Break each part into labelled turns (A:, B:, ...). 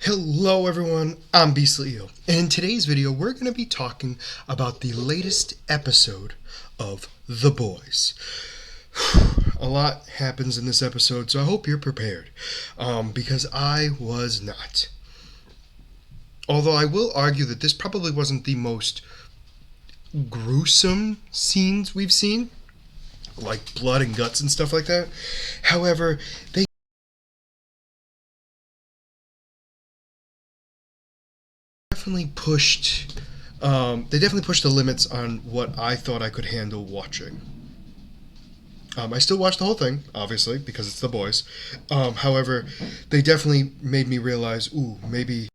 A: Hello everyone, I'm Beastly Eel, and in today's video we're going to be talking about the latest episode of The Boys. A lot happens in this episode, so I hope you're prepared, because I was not. Although I will argue that this probably wasn't the most gruesome scenes we've seen, like blood and guts and stuff like that. However, they definitely pushed the limits on what I thought I could handle watching. I still watched the whole thing, obviously, because it's The Boys. However, they definitely made me realize, maybe,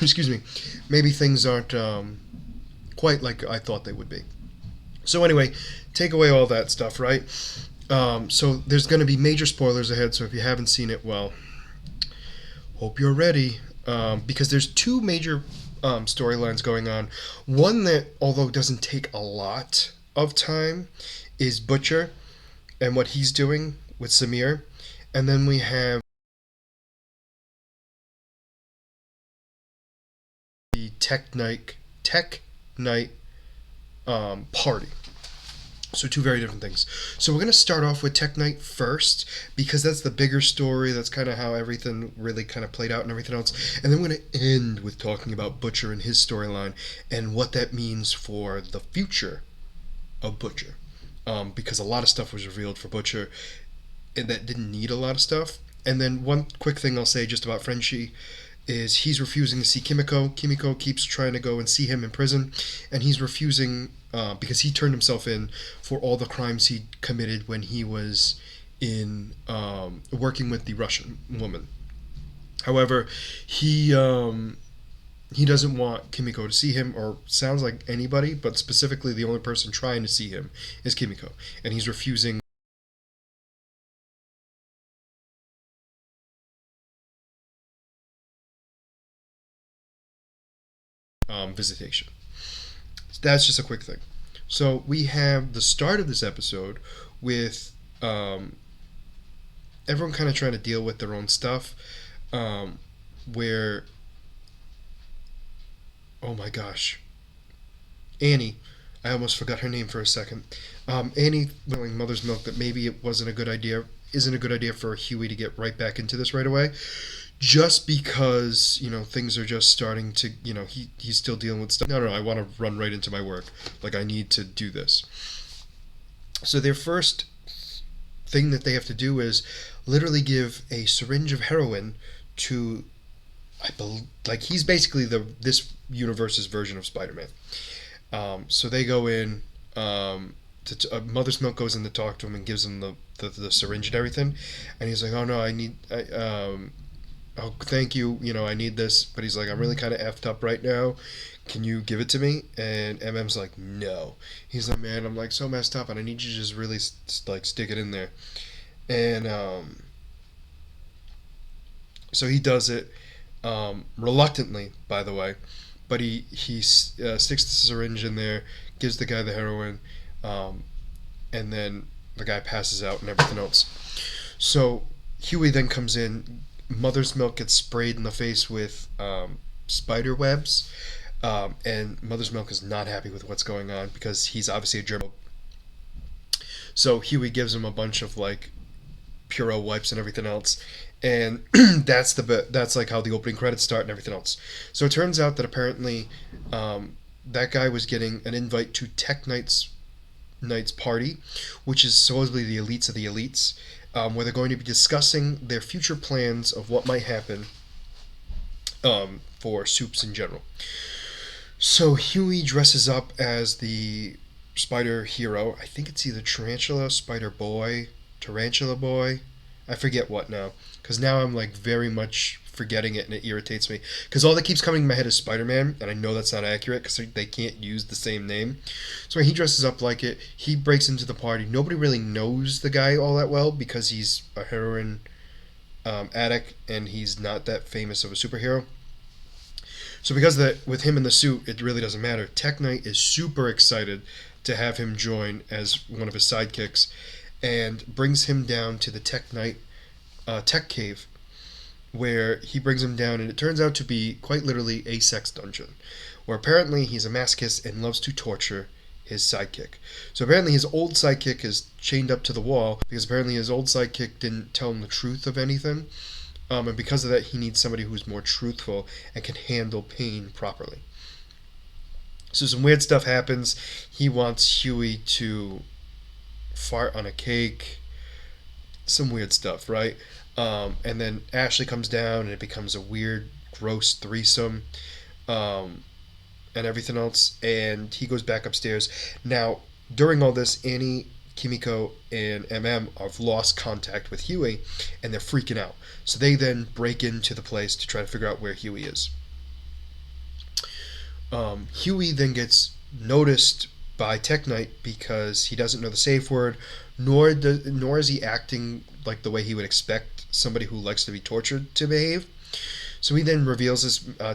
A: excuse me, maybe things aren't quite like I thought they would be. So anyway, take away all that stuff, right? So there's going to be major spoilers ahead, so if you haven't seen it, well, hope you're ready, because there's two major storylines going on. One that, although doesn't take a lot of time, is Butcher and what he's doing with Samir, and then we have the Tech Night party. So two very different things. So we're going to start off with Tech Night first, because that's the bigger story. That's kind of how everything really kind of played out and everything else. And then we're going to end with talking about Butcher and his storyline and what that means for the future of Butcher. Because a lot of stuff was revealed for Butcher and that didn't need a lot of stuff. And then one quick thing I'll say just about Frenchie is he's refusing to see Kimiko. Kimiko keeps trying to go and see him in prison, and he's refusing because he turned himself in for all the crimes he committed when he was in working with the Russian woman. However, he doesn't want Kimiko to see him, or sounds like anybody, but specifically the only person trying to see him is Kimiko, and he's refusing visitation. That's just a quick thing. So we have the start of this episode with everyone kind of trying to deal with their own stuff. Where, oh my gosh, Annie, I almost forgot her name for a second. Annie telling Mother's Milk that maybe it isn't a good idea for Huey to get right back into this right away, just because things are just starting to he's still dealing with stuff. No, I want to run right into my work. Like, I need to do this. So their first thing that they have to do is literally give a syringe of heroin to, I believe, like, he's basically this universe's version of Spider-Man. So they go in. Mother's Milk goes in to talk to him and gives him the syringe and everything, and he's like, "Oh no, oh, thank you, I need this," but he's like, "I'm really kind of effed up right now. Can you give it to me?" And MM's like, "No." He's like, "Man, I'm like so messed up, and I need you to just really like stick it in there." And so he does it, reluctantly, by the way, but he sticks the syringe in there, gives the guy the heroin, and then the guy passes out and everything else. So Huey then comes in. Mother's Milk gets sprayed in the face with spider webs, and Mother's Milk is not happy with what's going on because he's obviously a germ. So Huey gives him a bunch of like Puro wipes and everything else, and that's like how the opening credits start and everything else. So it turns out that apparently that guy was getting an invite to Night's party, which is supposedly the elites of the elites, where they're going to be discussing their future plans of what might happen for Soups in general. So Huey dresses up as the spider hero. I think it's either Tarantula, Spider Boy, Tarantula Boy. I forget what now, because now I'm like very much forgetting it, and it irritates me because all that keeps coming in my head is Spider-Man, and I know that's not accurate because they can't use the same name. So he dresses up like it. He breaks into the party. Nobody really knows the guy all that well because he's a heroin addict and he's not that famous of a superhero. So because of that, with him in the suit, it really doesn't matter. Tech Knight is super excited to have him join as one of his sidekicks, and brings him down to the Tech Knight tech cave where he brings him down, and it turns out to be quite literally a sex dungeon, where apparently he's a masochist and loves to torture his sidekick. So apparently his old sidekick is chained up to the wall because apparently his old sidekick didn't tell him the truth of anything. And because of that, he needs somebody who's more truthful and can handle pain properly. So some weird stuff happens. He wants Huey to fart on a cake. Some weird stuff, right? And then Ashley comes down and it becomes a weird, gross threesome. And everything else, and he goes back upstairs. Now, during all this, Annie, Kimiko, and MM have lost contact with Huey, and they're freaking out. So they then break into the place to try to figure out where Huey is. Huey then gets noticed by Tech Knight because he doesn't know the safe word, nor is he acting like the way he would expect somebody who likes to be tortured to behave. So he then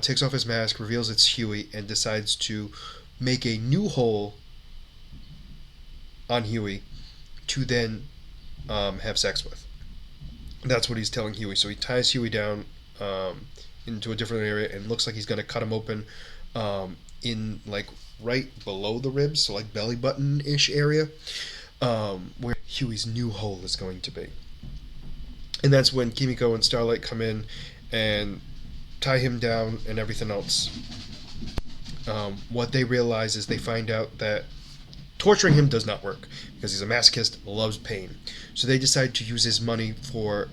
A: takes off his mask, reveals it's Huey, and decides to make a new hole on Huey to then have sex with. That's what he's telling Huey. So he ties Huey down into a different area and looks like he's going to cut him open in like right below the ribs, so like belly button-ish area, where Huey's new hole is going to be. And that's when Kimiko and Starlight come in and tie him down and everything else. What they realize is they find out that torturing him does not work because he's a masochist, loves pain. So they decide to use his money for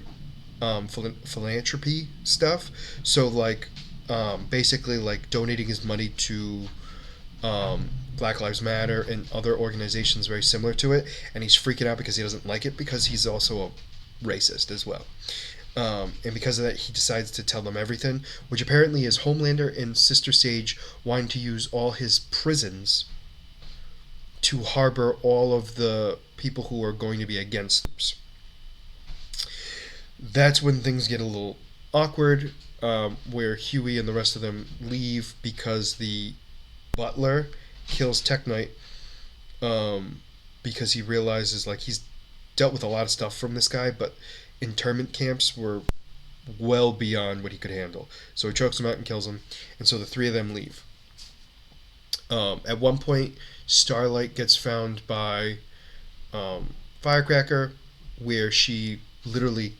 A: philanthropy stuff. So like basically like donating his money to Black Lives Matter and other organizations very similar to it. And he's freaking out because he doesn't like it because he's also a racist as well. And because of that, he decides to tell them everything, which apparently is Homelander and Sister Sage wanting to use all his prisons to harbor all of the people who are going to be against them. That's when things get a little awkward, where Huey and the rest of them leave because the butler kills Tech Knight, because he realizes like he's dealt with a lot of stuff from this guy, but internment camps were well beyond what he could handle. So he chokes him out and kills him, and so the three of them leave. At one point, Starlight gets found by Firecracker, where she literally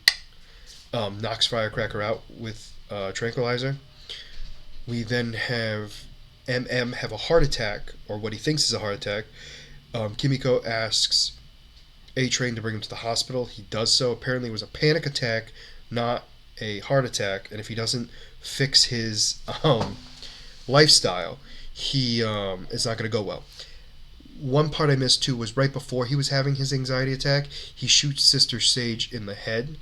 A: knocks Firecracker out with tranquilizer. We then have MM have a heart attack, or what he thinks is a heart attack. Kimiko asks A-Train to bring him to the hospital. He does so. Apparently it was a panic attack, not a heart attack, and if he doesn't fix his lifestyle, he it's not going to go well. One part I missed too was right before he was having his anxiety attack, he shoots Sister Sage in the head,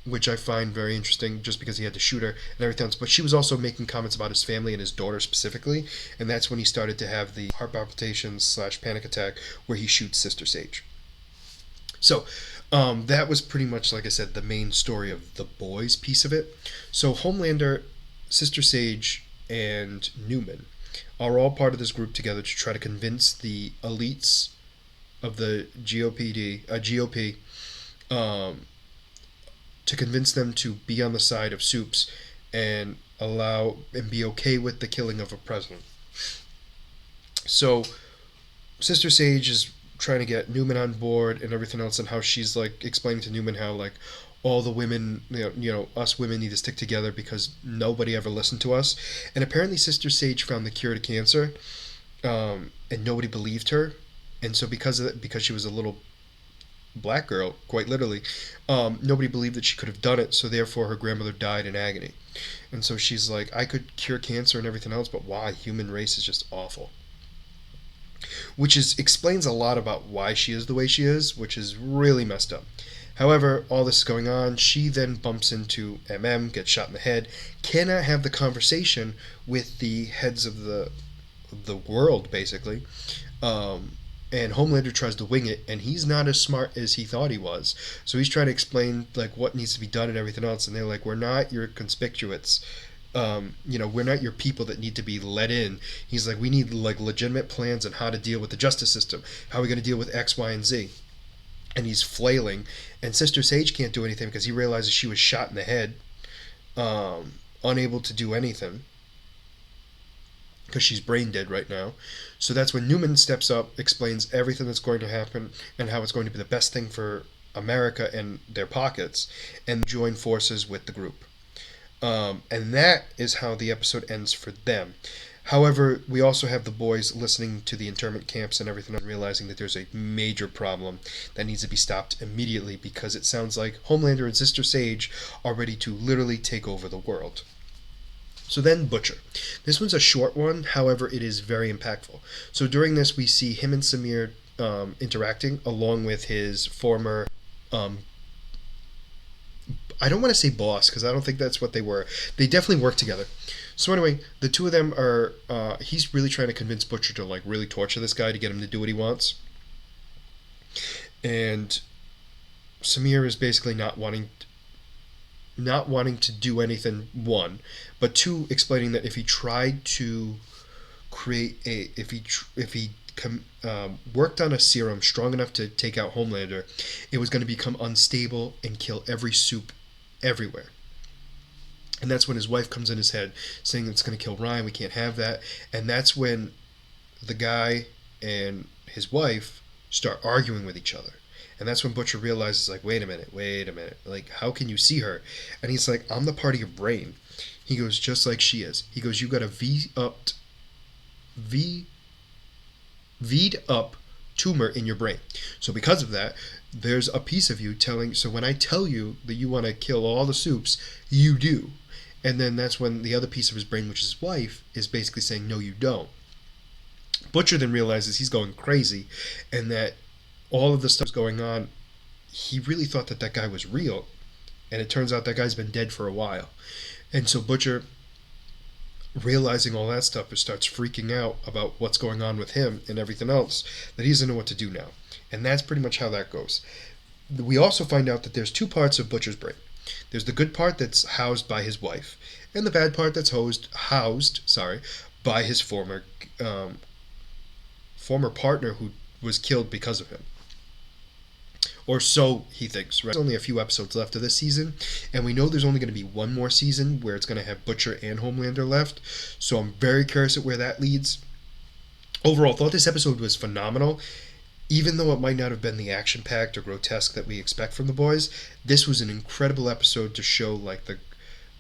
A: which I find very interesting just because he had to shoot her and everything else. But she was also making comments about his family and his daughter specifically, and that's when he started to have the heart palpitations / panic attack where he shoots Sister Sage. So that was pretty much, like I said, the main story of the boys piece of it. So Homelander, Sister Sage, and Newman are all part of this group together to try to convince the elites of the GOP, to convince them to be on the side of Soups and allow and be okay with the killing of a president. So Sister Sage is trying to get Newman on board and everything else, and how she's like explaining to Newman how like all the women, us women need to stick together because nobody ever listened to us. And apparently Sister Sage found the cure to cancer, and nobody believed her. And so because of that, because she was a little black girl, quite literally, nobody believed that she could have done it, so therefore her grandmother died in agony. And so she's like, I could cure cancer and everything else, but why? Human race is just awful. Which explains a lot about why she is the way she is, which is really messed up. However, all this is going on, she then bumps into MM, gets shot in the head, cannot have the conversation with the heads of the world, basically. And Homelander tries to wing it, and he's not as smart as he thought he was. So he's trying to explain like what needs to be done and everything else, and they're like, we're not your conspicuous. We're not your people that need to be let in. He's like, we need like legitimate plans on how to deal with the justice system. How are we going to deal with X, Y, and Z? and he's flailing, and Sister Sage can't do anything because he realizes she was shot in the head, unable to do anything because she's brain dead right now. So that's when Newman steps up, explains everything that's going to happen and how it's going to be the best thing for America and their pockets, and join forces with the group. And that is how the episode ends for them. However, we also have the boys listening to the internment camps and everything and realizing that there's a major problem that needs to be stopped immediately because it sounds like Homelander and Sister Sage are ready to literally take over the world. So then Butcher. This one's a short one, however, it is very impactful. So during this, we see him and Samir interacting along with his former. I don't want to say boss because I don't think that's what they were. They definitely work together. So anyway, the two of them are. He's really trying to convince Butcher to like really torture this guy to get him to do what he wants, and Samir is basically not wanting to do anything, one, but two, explaining that if he tried to create a if he worked on a serum strong enough to take out Homelander, it was going to become unstable and kill every soup everywhere. And that's when his wife comes in his head saying it's going to kill Ryan, we can't have that. And that's when the guy and his wife start arguing with each other. And that's when Butcher realizes, like, wait a minute. Like, how can you see her? And he's like, I'm the part of your brain. He goes, just like she is. He goes, you got a V'd up tumor in your brain. So because of that, there's a piece of you telling, so when I tell you that you want to kill all the soups, you do. And then that's when the other piece of his brain, which is his wife, is basically saying, no, you don't. Butcher then realizes he's going crazy and that all of the stuff's going on. He really thought that guy was real, and it turns out that guy's been dead for a while. And so Butcher, realizing all that stuff, starts freaking out about what's going on with him and everything else, that he doesn't know what to do now. And that's pretty much how that goes. We also find out that there's two parts of Butcher's brain. There's the good part that's housed by his wife, and the bad part that's housed by his former partner who was killed because of him. Or so he thinks. Right? There's only a few episodes left of this season, and we know there's only going to be one more season where it's going to have Butcher and Homelander left, so I'm very curious at where that leads. Overall, I thought this episode was phenomenal. Even though it might not have been the action-packed or grotesque that we expect from the boys, this was an incredible episode to show like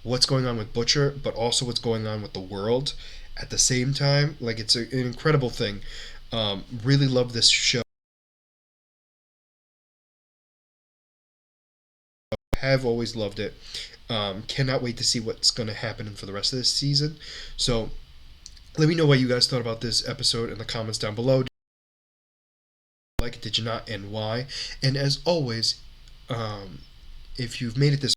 A: what's going on with Butcher, but also what's going on with the world at the same time. Like, it's an incredible thing. Really love this show. Have always loved it. Cannot wait to see what's going to happen for the rest of this season. So let me know what you guys thought about this episode in the comments down below. Did you like it? Did you not? And why? And as always, if you've made it this